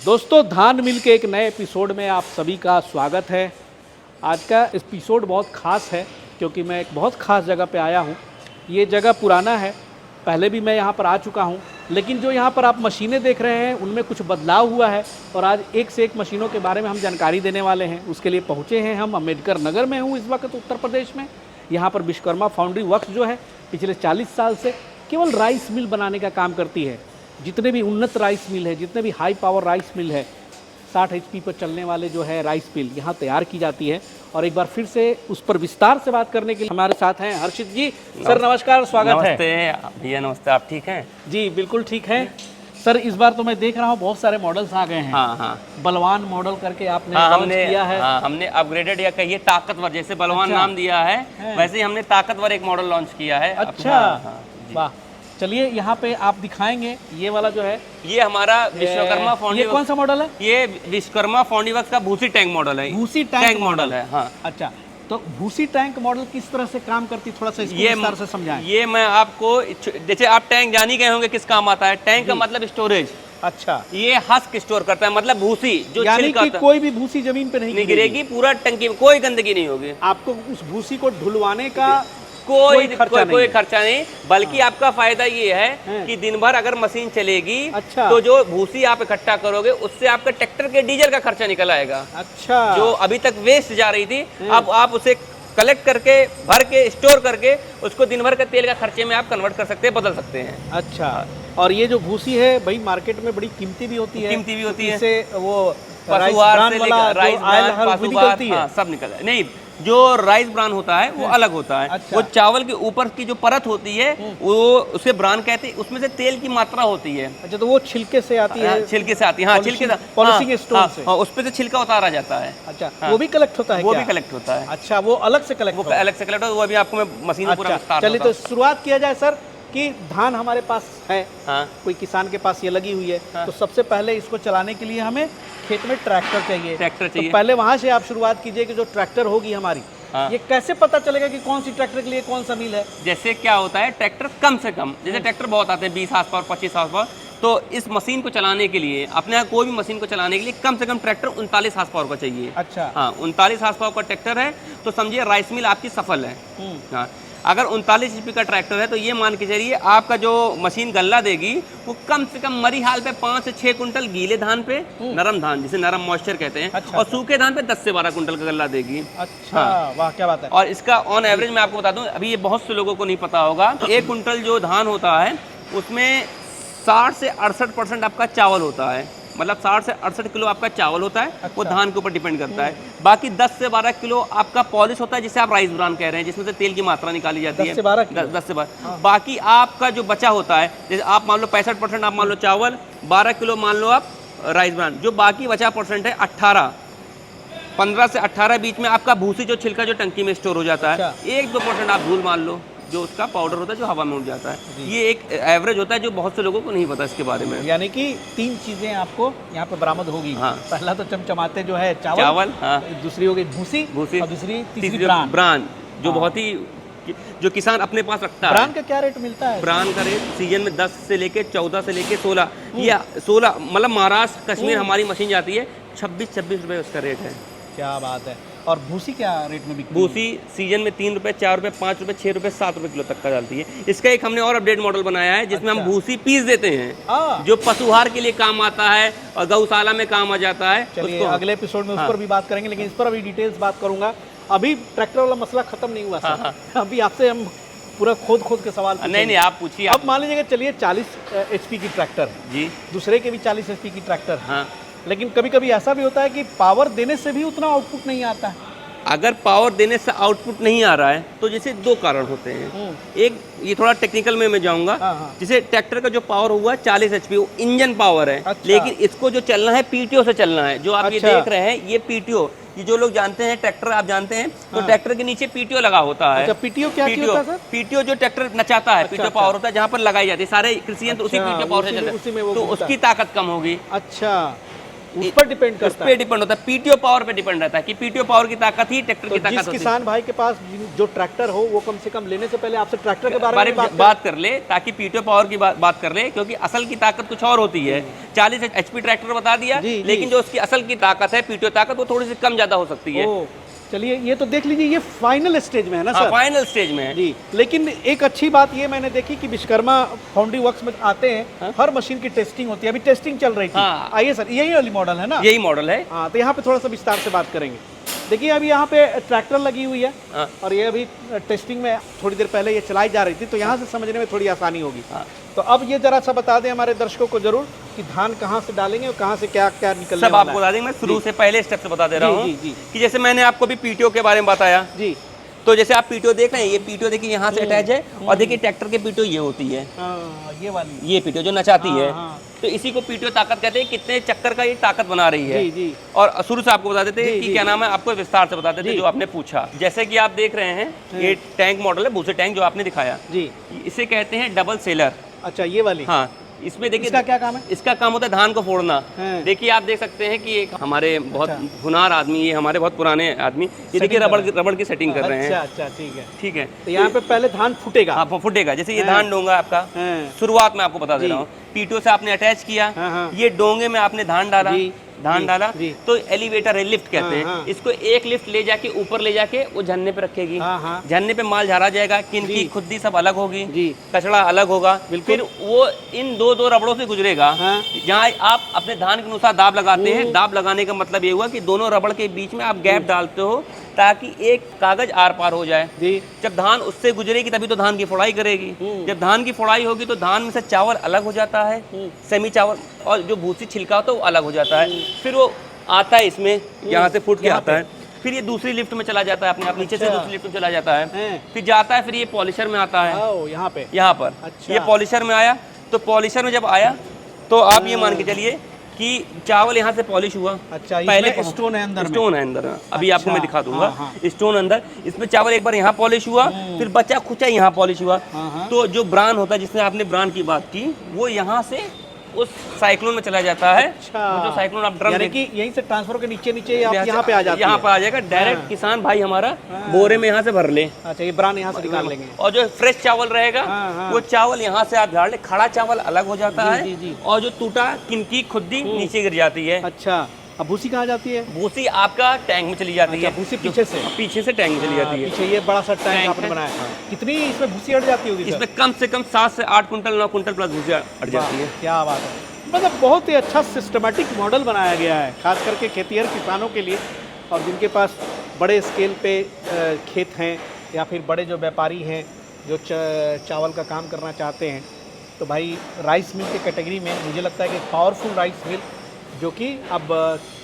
दोस्तों, धान मिल के एक नए एपिसोड में आप सभी का स्वागत है। आज का एपिसोड बहुत ख़ास है क्योंकि मैं एक बहुत ख़ास जगह पे आया हूँ। ये जगह पुराना है, पहले भी मैं यहाँ पर आ चुका हूँ, लेकिन जो यहाँ पर आप मशीनें देख रहे हैं उनमें कुछ बदलाव हुआ है और आज एक से एक मशीनों के बारे में हम जानकारी देने वाले हैं। उसके लिए पहुँचे हैं हम अम्बेडकर नगर में हूँ इस वक्त उत्तर प्रदेश में। यहाँ पर विश्वकर्मा फाउंड्री वर्क्स जो है पिछले 40 साल से केवल राइस मिल बनाने का काम करती है। जितने भी उन्नत राइस मिल है, जितने भी हाई पावर राइस मिल है, 60 HP पर चलने वाले जो है राइस मिल यहाँ तैयार की जाती है। और एक बार फिर से उस पर विस्तार से बात करने के लिए हमारे साथ हैं हर्षित जी। सर नमस्कार, स्वागत है। नमस्ते भैया, नमस्ते। आप ठीक हैं? जी बिल्कुल ठीक है सर। इस बार तो मैं देख रहा हूँ बहुत सारे मॉडल्स आ गए हैं। हाँ। बलवान मॉडल करके आपने लॉन्च किया है। हमने अपग्रेडेड या कहिए ताकतवर, जैसे बलवान नाम दिया है वैसे ही हमने ताकतवर एक मॉडल लॉन्च किया है। अच्छा, वाह। चलिए यहाँ पे आप दिखाएंगे ये वाला जो है, ये हमारा विश्वकर्मा फाउंड्री। ये कौन सा मॉडल है? ये विश्वकर्मा फाउंड्री वर्क्स का भूसी टैंक मॉडल है। भूसी टैंक मॉडल है। हाँ। अच्छा, तो भूसी टैंक मॉडल किस तरह से काम करती, थोड़ा सा इसको विस्तार से समझाएं। ये मैं आपको, जैसे आप टैंक जान ही गए होंगे किस काम आता है। टैंक का मतलब स्टोरेज। अच्छा, ये हस्क स्टोर करता है, मतलब भूसी जो यानी कि कोई भी भूसी जमीन पे नहीं गिरेगी, पूरा टंकी में कोई गंदगी नहीं होगी। आपको उस भूसी को ढुलवाने का कोई खर्चा नहीं, बल्कि आपका फायदा ये है कि दिन भर अगर मशीन चलेगी, अच्छा, तो जो भूसी आप इकट्ठा करोगे उससे आपका ट्रैक्टर के डीजल का खर्चा निकल आएगा। अच्छा, जो अभी तक वेस्ट जा रही थी, अब आप उसे कलेक्ट करके, भर के, स्टोर करके उसको दिन भर के तेल का खर्चे में आप कन्वर्ट कर सकते हैं, बदल सकते हैं। अच्छा, और ये जो भूसी है भाई मार्केट में बड़ी कीमती भी होती है। इससे वो पशुआहार से लेकर राइस ब्रान, सब निकल है। नहीं, जो राइस ब्रान होता है वो अलग होता है। अच्छा। वो चावल के ऊपर की जो परत होती है वो उसे ब्रान कहते हैं, उसमें से तेल की मात्रा होती है। अच्छा, तो वो छिलके से आती है? छिलके से आती है। हाँ, छिलके पॉलिशिंग स्टोन से। उस पे से छिलका उतारा जाता है। अच्छा, वो भी कलेक्ट होता है? वो भी कलेक्ट होता है। अच्छा, वो अलग से कलेक्ट होता है। वो अभी आपको मैं मशीन पूरा विस्तार। चलिए तो शुरुआत किया जाए सर कि धान हमारे पास है। हाँ। कोई किसान के पास ये लगी हुई है। हाँ। तो सबसे पहले इसको चलाने के लिए हमें खेत में ट्रैक्टर चाहिए। तो पहले वहां से आप शुरुआत कीजिए कि जो ट्रैक्टर होगी हमारी। हाँ। ये कैसे पता चलेगा कि कौन सी ट्रैक्टर के लिए कौन सा मिल है? जैसे क्या होता है, ट्रैक्टर कम से कम, जैसे ट्रैक्टर बहुत आते हैं 20 हार्स पावर, 25 हार्स पावर, तो इस मशीन को चलाने के लिए, अपने यहाँ कोई भी मशीन को चलाने के लिए कम से कम ट्रैक्टर 39 हार्स पावर का चाहिए। अच्छा। हाँ, 39 हार्स पावर का ट्रैक्टर है तो समझिए राइस मिल आपकी सफल है। हाँ, अगर 39 HP का ट्रैक्टर है तो ये मान के चलिए आपका जो मशीन गल्ला देगी वो कम से कम मरी हाल पे 5 से 6 कुंटल गीले धान पे, नरम धान जिसे नरम मॉइस्चर कहते हैं। अच्छा। और सूखे धान पे 10 से 12 कुंटल का गल्ला देगी। अच्छा। हाँ। वाह, क्या बात है। और इसका ऑन एवरेज मैं आपको बता दूं, अभी ये बहुत से लोगों को नहीं पता होगा, 1 कुंटल जो धान होता है उसमें 60 से 68% आपका चावल होता है। मतलब 60 से 68 किलो आपका चावल होता है। अच्छा। वो धान के ऊपर डिपेंड करता है। बाकी 10 से 12 किलो आपका पॉलिश होता है, जिसे आप राइस ब्रान कह रहे हैं, जिसमें से तेल की मात्रा निकाली जाती है। 10 से 12। हाँ। बाकी आपका जो बचा होता है, जैसे आप मान लो 65% आप मान लो चावल, 12 किलो मान लो आप राइस ब्रान, जो बाकी बचा परसेंट है 15 से 18 बीच में आपका भूसी जो छिलका जो टंकी में स्टोर हो जाता है। 1-2% आप धूल मान लो, जो उसका पाउडर होता है जो हवा में उड़ जाता है। ये एक एवरेज होता है जो बहुत से लोगों को नहीं पता इसके बारे में। यानी कि 3 चीजें आपको यहाँ पे बरामद होगी। हाँ। पहला तो चमचमाते जो है चावल। हाँ। दूसरी हो गई भूसी और तीसरी ब्रान, जो बहुत ही जो किसान अपने पास रखता है। ब्रान का क्या रेट मिलता है? ब्रान का रेट सीजन में 10 से लेके 14 से लेके 16 या 16, मतलब महाराष्ट्र कश्मीर हमारी मशीन जाती है 26 रुपए उसका रेट है। क्या बात है। और भूसी क्या रेट में बिकती है? भूसी सीजन में 3 रुपए, 4 रुपए, 5 रुपए, 6 रुपए, 7 रुपए किलो तक का डालती है। इसका एक हमने और अपडेट मॉडल बनाया है जिसमें हम भूसी पीस देते हैं, जो पशुहार के लिए काम आता है और गौशाला में काम आ जाता है। चलिए अगले एपिसोड में उस पर भी बात करेंगे, लेकिन इस पर अभी डिटेल्स बात करूंगा। अभी ट्रैक्टर वाला मसला खत्म नहीं हुआ सर। अभी आपसे हम पूरा खोद के सवाल नहीं, आप पूछिए। अब मान लीजिए चलिए 40 HP की ट्रैक्टर जी, दूसरे के भी 40 HP की ट्रैक्टर। हाँ। लेकिन कभी कभी ऐसा भी होता है कि पावर देने से भी उतना आउटपुट नहीं आता है। अगर पावर देने से आउटपुट नहीं आ रहा है तो जैसे 2 कारण होते हैं। एक, ये थोड़ा टेक्निकल में मैं जाऊंगा। जैसे ट्रैक्टर का जो पावर हुआ 40 HP वो इंजन पावर है। अच्छा। लेकिन इसको जो चलना है PTO से चलना है। जो आप ये देख रहे हैं ये PTO, ये जो लोग जानते हैं ट्रैक्टर आप जानते हैं, तो ट्रैक्टर के नीचे PTO लगा होता है। अच्छा, PTO क्या होता है सर? PTO जो ट्रैक्टर नचाता है। PTO पावर होता है जहाँ पर लगाई जाती है, सारे कृषि यंत्र उसी PTO पावर से चलते हैं, तो उसकी ताकत कम होगी। अच्छा, उस पर डिपेंड उस करता पे है। डिपेंड होता है, पीटीओ पावर पे डिपेंड रहता है कि पीटीओ पावर की ताकत ही ट्रैक्टर की तो ताकत जिस होती है। किसान भाई के पास जो ट्रैक्टर हो वो कम से कम लेने से पहले आपसे ट्रैक्टर के बारे बारे में में बात कर ले, ताकि पीटीओ पावर की बात कर ले, क्योंकि असल की ताकत कुछ और होती है। 40 एचपी ट्रैक्टर बता दिया, जी, जी। लेकिन जो उसकी असल की ताकत है पीटीओ ताकत, वो थोड़ी सी कम ज्यादा हो सकती है। ओ, चलिए ये तो देख लीजिए, ये फाइनल स्टेज में है ना हाँ, सर? फाइनल स्टेज में है। जी, लेकिन एक अच्छी बात ये मैंने देखी कि विश्वकर्मा फाउंड्री वर्क्स में आते हैं, हर मशीन की टेस्टिंग होती है। अभी टेस्टिंग चल रही थी। हाँ। आइए सर, यही वाली मॉडल है ना? यही मॉडल है। हाँ, तो यहाँ पे थोड़ा सा विस्तार से बात करेंगे। देखिए अभी यहाँ पे ट्रैक्टर लगी हुई है हाँ। और ये अभी टेस्टिंग में थोड़ी देर पहले ये चलाई जा रही थी, तो यहाँ से समझने में थोड़ी आसानी होगी। हाँ। तो अब ये जरा सा बता दें हमारे दर्शकों को जरूर कि धान कहाँ से डालेंगे और कहाँ से क्या क्या निकलने सब वाला आपको है। बता देंगे, मैं शुरू से पहले स्टेप से बता दे रहा जी, हूँ जी, जी। कि जैसे मैंने आपको भी पीटीओ के बारे में बताया, जी, तो जैसे आप पीटीओ देख रहे हैं, ये पीटीओ देखिए यहाँ से अटैच है, और देखिए ट्रैक्टर के पीटीओ ये होती है, हाँ, ये वाली। ये पीटीओ जो नचाती हाँ, है। हाँ। तो इसी को पीटीओ ताकत कहते हैं, कितने चक्कर का ये ताकत बना रही है। जी, जी। और शुरू से आपको बता देते जी, हैं कि जी, क्या जी। नाम है, आपको विस्तार से बता देते हैं जी। जो आपने पूछा। जैसे कि आप देख रहे हैं, ये टैंक मॉडल है, भूसे टैंक जो आपने दिखाया, जी, इसे कहते हैं डबल सेलर। अच्छा ये वाली। हाँ, इसमें देखिए इसका क्या काम है? इसका काम होता है धान को फोड़ना। हाँ। देखिए आप देख सकते हैं कि एक हमारे बहुत अच्छा। हुनार आदमी, ये हमारे बहुत पुराने आदमी, ये देखिए कर रहे रबड़ की सेटिंग कर रहे अच्छा हैं। अच्छा, ठीक है। ठीक है, तो यहाँ पे पहले धान फूटेगा। हाँ फुटेगा। जैसे ये हाँ। धान डोंगा आपका, हाँ, शुरुआत में आपको बता दे जी। रहा हूँ, पीटीओ से आपने अटैच किया, हाँ, हाँ। ये डोंगे में आपने धान डाला, जी, धान जी, डाला, जी। तो एलिवेटर है, लिफ्ट कहते हैं। हाँ, हाँ। इसको एक लिफ्ट ले जाके ऊपर ले जाके वो झरने पे रखेगी। हाँ, हाँ। झरने पे माल झाड़ा जाएगा, किनकी जी। खुद्दी सब अलग होगी, जी। कचड़ा अलग होगा। बिल्कुल। फिर वो इन दो रबड़ों से गुजरेगा, हाँ। जहाँ आप अपने धान के अनुसार दाब लगाते हैं। दाब लगाने का मतलब ये हुआ कि दोनों रबड़ के बीच में आप गैप डालते हो, ताकि एक कागज आर पार हो जाए। जी, जब धान उससे गुजरेगी तभी तो धान की फोड़ाई करेगी। जब धान की फोड़ाई होगी तो धान में से चावल अलग हो जाता है, सेमी चावल, और जो भूसी छिलका होता है वो अलग हो जाता है। फिर वो आता है इसमें, यहाँ से फूट के यहाँ आता है, फिर ये दूसरी लिफ्ट में चला जाता है, अपने आप नीचे से अच्छा। दूसरी लिफ्ट में चला जाता है, हैं। फिर जाता है, फिर ये पॉलिशर में आता है, आओ यहाँ पे। यहाँ पर। अच्छा। ये पॉलिशर में आया, तो पॉलिशर में जब आया तो आप ये मान के चलिए कि चावल यहाँ से पॉलिश हुआ। अच्छा, पहले इसमें स्टोन है अंदर में। स्टोन है अंदर, अभी आपको मैं अच्छा, दिखा दूंगा। हाँ, स्टोन अंदर, इसमें चावल एक बार यहाँ पॉलिश हुआ, फिर बचा खुचा यहाँ पॉलिश हुआ। हाँ, हाँ। तो जो ब्रान होता है, जिसमें आपने ब्रान की बात की, वो यहाँ से उस साइक्लोन में चला जाता है। अच्छा, वो जो साइक्लोन आप ड्रम यानी कि यहीं से ट्रांसफर के नीचे नीचे आप यहाँ पे आ जाते यहाँ हैं। पर आ जाएगा डायरेक्ट। हाँ। किसान भाई हमारा बोरे में यहाँ से भर ले, अच्छा, ये ब्रांड यहाँ से निकाल लेंगे। और जो फ्रेश चावल रहेगा, हाँ, हाँ। वो चावल यहाँ से आप झाड़ ले। खड़ा चावल अलग हो जाता जी, है, जी, जी। और जो टूटा किनकी खुद्दी नीचे गिर जाती है। अच्छा, अब भूसी कहाँ जाती है? भूसी आपका टैंक में चली जाती अच्छा, है, भूसी पीछे से। पीछे से टैंक में चली जाती है। पीछे ये बड़ा सा टैंक टैंक आपने है। बनाया है। कितनी इसमें भूसी अड़ जाती होगी सर? इसमें कम से कम 7 से 8 कुंटल 9 कुंटल प्लस भूसी अट जाती है। वाह, क्या बात है। मतलब बहुत ही अच्छा सिस्टमेटिक मॉडल बनाया गया है, खास करके खेतिहर किसानों के लिए, और जिनके पास बड़े स्केल पे खेत हैं, या फिर बड़े जो व्यापारी हैं जो चावल का काम करना चाहते हैं। तो भाई राइस मिल के कैटेगरी में मुझे लगता है कि पावरफुल राइस मिल, जो कि अब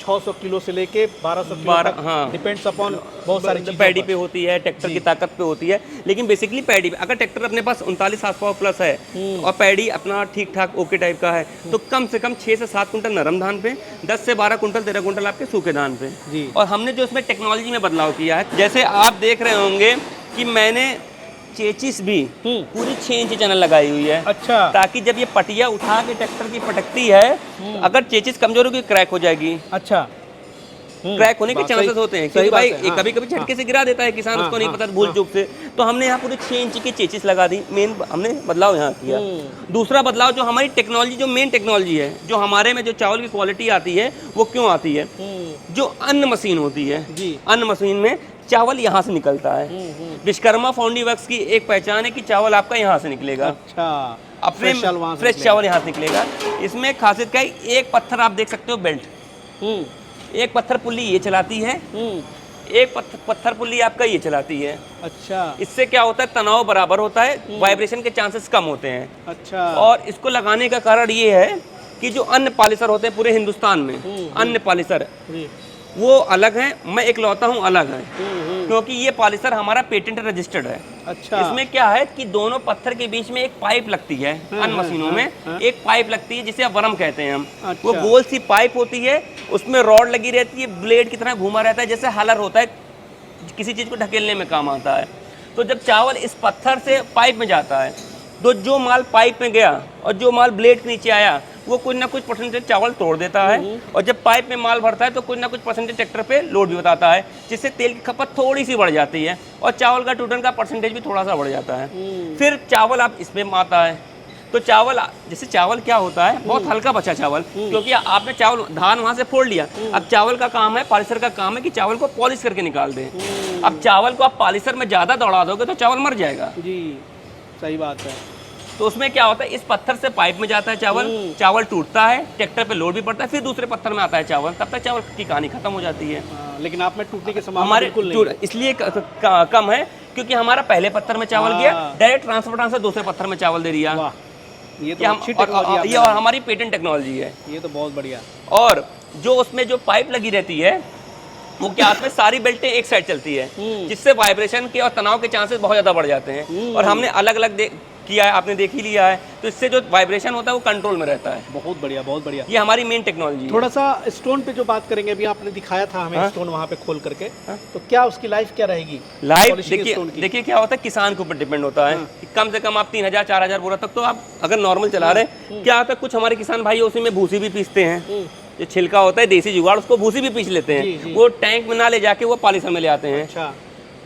600 किलो से लेके 1200 किलो तक, हाँ। डिपेंड्स अपॉन बहुत सारी चीज़ों पैडी पर। पे होती है, ट्रैक्टर जी। की ताकत पे होती है, लेकिन बेसिकली पैडी पे। अगर ट्रैक्टर अपने पास 39 हार्स प्लस है और पैडी अपना ठीक ठाक ओके टाइप का है, तो कम से कम 6 से 7 कुंटल नरम धान पे, 10 से 12 कुंटल 13 कुंटल आपके सूखे धान पे। जी। और हमने जो इसमें टेक्नोलॉजी में बदलाव किया है, जैसे आप देख रहे होंगे कि मैंने चेचिस भी पूरी 6 इंच चैनल लगाई हुई है, अच्छा, ताकि जब ये पटिया उठा के ट्रैक्टर की पटकती है, तो अगर चेचिस कमजोर होगी क्रैक हो जाएगी। अच्छा, क्रैक होने के बात चांसेस सही- होते हैं, सही क्योंकि बात भाई है, हाँ, कभी कभी झटके से गिरा देता है किसान, हाँ, उसको नहीं हाँ, पता भूल चूक से। तो हमने यहाँ पूरे 6 इंच की चेचिस लगा दी। मेन हमने बदलाव यहाँ किया। दूसरा बदलाव, जो हमारी टेक्नोलॉजी, जो मेन टेक्नोलॉजी है, जो हमारे में जो चावल की क्वालिटी आती है, वो क्यों आती है? जो अन्न मशीन होती है, जी। अन्न मशीन में चावल यहाँ से निकलता है। विश्वकर्मा फाउंड्री वर्क्स की एक पहचान है कि चावल आपका यहाँ से निकलेगा। अच्छा, अपने fresh चावल वहाँ से फ्रेश निकलेगा। चावल यहाँ से निकलेगा। इसमें खासियत क्या है, एक पत्थर आप देख सकते हो बेल्ट, एक पत्थर पुल्ली ये चलाती है, एक पत्थर पुल्ली आपका ये चलाती है। अच्छा, इससे क्या होता है, तनाव बराबर होता है, वाइब्रेशन के चांसेस कम होते हैं। अच्छा, और इसको लगाने का कारण ये है कि जो अन्न पॉलिशर होते हैं पूरे हिंदुस्तान में, अन्न पॉलिशर जी, वो अलग है, मैं इकलौता हूँ अलग है, क्योंकि ये पॉलिशर हमारा पेटेंट रजिस्टर्ड है। अच्छा, इसमें क्या है कि दोनों पत्थर के बीच में एक पाइप लगती है, अन्न मशीनों में एक पाइप लगती है जिसे वरम कहते हैं हम। अच्छा। वो गोल सी पाइप होती है, उसमें रॉड लगी रहती है, ब्लेड की तरह घूमा रहता है, जैसे हलर होता है, किसी चीज को ढकेलने में काम आता है। तो जब चावल इस पत्थर से पाइप में जाता है, तो जो माल पाइप में गया और जो माल ब्लेड के नीचे आया, वो कुछ ना कुछ परसेंटेज चावल तोड़ देता है, और जब पाइप में माल भरता है तो कुछ ना कुछ परसेंटेज ट्रैक्टर पे लोड भी बताता है, जिससे तेल की खपत थोड़ी सी बढ़ जाती है और चावल का टूटन का परसेंटेज भी थोड़ा सा बढ़ जाता है। फिर चावल आप इसमें आता है, तो चावल, जैसे चावल क्या होता है, बहुत हल्का बचा चावल, क्योंकि आपने चावल धान वहां से फोड़ लिया। अब चावल का काम है, पॉलिशर का काम है कि चावल को पॉलिश करके निकाल दें। अब चावल को आप पॉलिशर में ज्यादा दौड़ा दोगे तो चावल मर जाएगा। जी, सही बात है। तो उसमें क्या होता है, इस पत्थर से पाइप में जाता है चावल, चावल टूटता है, ट्रैक्टर पे लोड भी पड़ता है, फिर दूसरे पत्थर में आता है चावल, तब तक चावल की कहानी खत्म हो जाती है। लेकिन आप में टूटने के संभावना हमारे बिल्कुल नहीं है। इसलिए कम है क्योंकि हमारा पहले पत्थर में चावल गया, डायरेक्ट ट्रांसपोर्टर से दूसरे पत्थर में चावल दे दिया। वाह, ये तो हम अच्छी टेक्नोलॉजी ये और हमारी पेटेंट टेक्नोलॉजी है। ये तो बहुत बढ़िया। और जो उसमें जो पाइप लगी रहती है वो क्या, उसमें सारी बेल्टें एक साइड चलती है, जिससे वाइब्रेशन के और तनाव के चांसेस बहुत ज़्यादा बढ़ जाते हैं। और हमने अलग अलग किया है, आपने देख ही लिया है, तो इससे जो वाइब्रेशन होता है वो कंट्रोल में रहता है। बहुत बढ़िया, बहुत बढ़िया। ये हमारी मेन टेक्नोलॉजी है। थोड़ा सा स्टोन पे जो बात करेंगे, अभी आपने दिखाया था हमें स्टोन वहाँ पे खोल करके, तो क्या उसकी लाइफ क्या रहेगी? लाइफ देखिए क्या होता है, किसान के ऊपर डिपेंड होता है कि कम से कम आप 3000-4000 बोरा तक तो आप अगर नॉर्मल चला रहे, क्या होता है, कुछ हमारे किसान भाई उसी में भूसी भी पीसते हैं, जो छिलका होता है देसी जुगाड़, उसको भूसी भी पीस लेते हैं, वो टैंक में ना ले जाके वो पॉलिशर में ले आते हैं। अच्छा,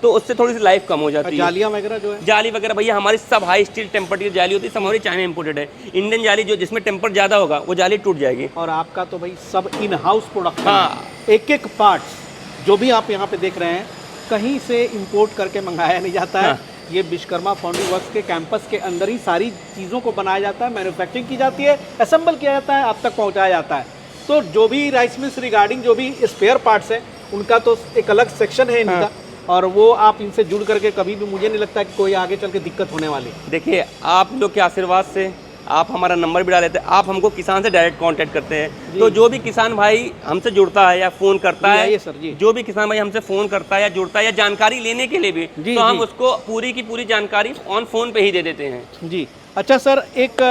तो उससे थोड़ी सी लाइफ कम हो जाती है। जालियां वगैरह जो है, जाली वगैरह भैया हमारी सब हाई स्टील टेम्पर्ड की जाली होती है, सब हमारी चाइना इंपोर्टेड है। इंडियन जाली जो जिसमें टेम्पर ज्यादा होगा वो जाली टूट जाएगी। और आपका तो भाई सब इन हाउस प्रोडक्शन। हाँ, एक एक पार्ट्स जो भी आप यहाँ पे देख रहे हैं कहीं से इंपोर्ट करके मंगाया नहीं जाता है। ये विश्वकर्मा फाउंड्री वर्क्स के कैंपस के अंदर ही सारी चीज़ों को बनाया जाता है, मैन्युफैक्चरिंग की जाती है, असेंबल किया जाता है, आप तक पहुँचाया जाता है। तो जो भी राइस मिल्स रिगार्डिंग जो भी स्पेयर पार्ट्स हैं उनका तो एक अलग सेक्शन है इनका, और वो आप इनसे जुड़ करके कभी भी, मुझे नहीं लगता कि कोई आगे चल के दिक्कत होने वाली। देखिए आप लोग के आशीर्वाद से आप हमारा नंबर भी डाल देते हैं, आप हमको किसान से डायरेक्ट कांटेक्ट करते हैं। तो जो भी किसान भाई हमसे जुड़ता है या फ़ोन करता है, ये सर जी, जो भी किसान भाई हमसे फ़ोन करता है या जुड़ता है या जानकारी लेने के लिए भी, तो हम उसको पूरी की पूरी जानकारी ऑन फोन पे ही दे देते हैं। जी, अच्छा सर, एक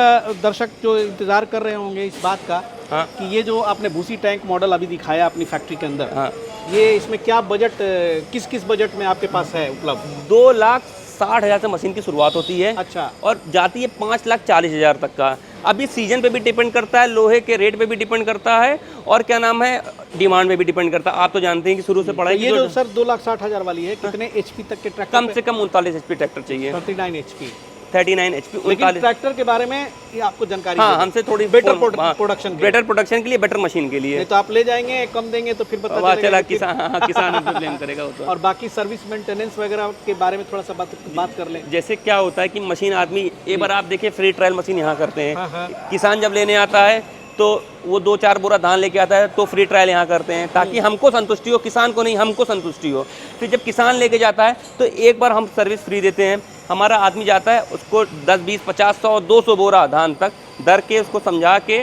दर्शक जो इंतज़ार कर रहे होंगे इस बात का, कि ये जो आपने भूसी टैंक मॉडल अभी दिखाया अपनी फैक्ट्री के अंदर, ये इसमें क्या बजट, किस किस बजट में आपके पास है उपलब्ध? 2,60,000 से मशीन की शुरुआत होती है। अच्छा, और जाती है 5,40,000 तक का। अभी सीजन पे भी डिपेंड करता है, लोहे के रेट पे भी डिपेंड करता है, और क्या नाम है, डिमांड पे भी डिपेंड करता है। आप तो जानते हैं कि शुरू से पढ़ाई। ये जो सर 2,60,000 वाली है, कितने एचपी तक के ट्रैक्टर? कम से कम 39 HP ट्रैक्टर चाहिए। 39 HP, 39 HP। लेकिन ट्रैक्टर के बारे में ये आपको जानकारी? हाँ, हमसे थोड़ी बेटर प्रोडक्शन के लिए, बेटर मशीन के लिए। नहीं तो आप ले जाएंगे, कम देंगे तो फिर पता चला किसान ब्लेम करेगा वो तो। और बाकी सर्विस मेंटेनेंस वगैरह के बारे में थोड़ा सा बात कर लें। जैसे क्या होता है कि मशीन आदमी, एक बार आप देखिए फ्री ट्रायल मशीन यहाँ करते हैं, किसान जब लेने आता है तो वो 2-4 बोरा धान लेके आता है तो फ्री ट्रायल यहाँ करते हैं, ताकि हमको संतुष्टि हो, किसान को नहीं, हमको संतुष्टि हो। फिर जब किसान लेके जाता है तो एक बार हम सर्विस फ्री देते हैं। हमारा आदमी जाता है, उसको 10, 20, 50, 100, 200 बोरा धान तक दर के उसको समझा के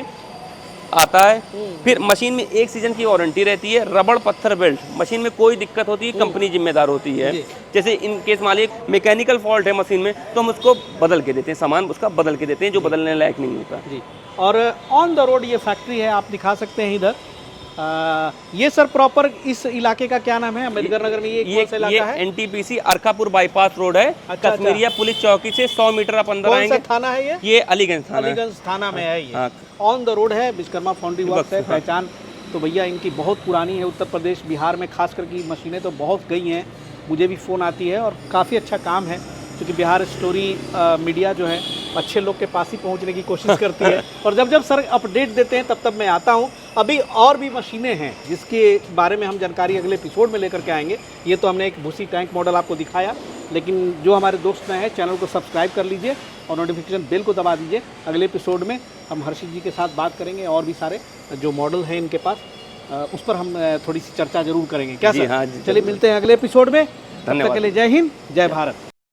आता है। फिर मशीन में 1 सीजन की वारंटी रहती है। रबड़ पत्थर बेल्ट, मशीन में कोई दिक्कत होती है कंपनी जिम्मेदार होती है। जैसे इन केस मान लीजिए मैकेनिकल फॉल्ट है मशीन में, तो हम उसको बदल के देते हैं, सामान उसका बदल के देते हैं जो बदलने लायक नहीं होता जी। और ऑन द रोड ये फैक्ट्री है, आप दिखा सकते हैं इधर। ये सर प्रॉपर इस इलाके का क्या नाम है? अम्बेडकर नगर में ये कौन सा इलाका है? NTPC अर्कापुर बाईपास रोड है। कश्मीरिया पुलिस चौकी से 100 मीटर आप अंदर आएंगे। कौन सा थाना है ये? ये अलीगंज थाना, अलीगंज थाना में है ये। ऑन द रोड है, विश्वकर्मा फाउंड्री वर्क्स है। पहचान तो भैया इनकी बहुत पुरानी है, उत्तर प्रदेश बिहार में खास करके मशीनें तो बहुत गई हैं, मुझे भी फ़ोन आती है, और काफ़ी अच्छा काम है, क्योंकि बिहार स्टोरी मीडिया जो है अच्छे लोग के पास ही पहुंचने की कोशिश करती है। और जब जब सर अपडेट देते हैं तब मैं आता हूं। अभी और भी मशीनें हैं जिसके बारे में हम जानकारी अगले एपिसोड में लेकर के आएंगे। ये तो हमने एक भूसी टैंक मॉडल आपको दिखाया, लेकिन जो हमारे दोस्त नए हैं, चैनल को सब्सक्राइब कर लीजिए और नोटिफिकेशन बेल को दबा दीजिए। अगले एपिसोड में हम हर्षित जी के साथ बात करेंगे, और भी सारे जो मॉडल हैं इनके पास, उस पर हम थोड़ी सी चर्चा जरूर करेंगे। क्या सर? हाँ, चलिए मिलते हैं अगले एपिसोड में। तब तक के लिए जय हिंद, जय भारत।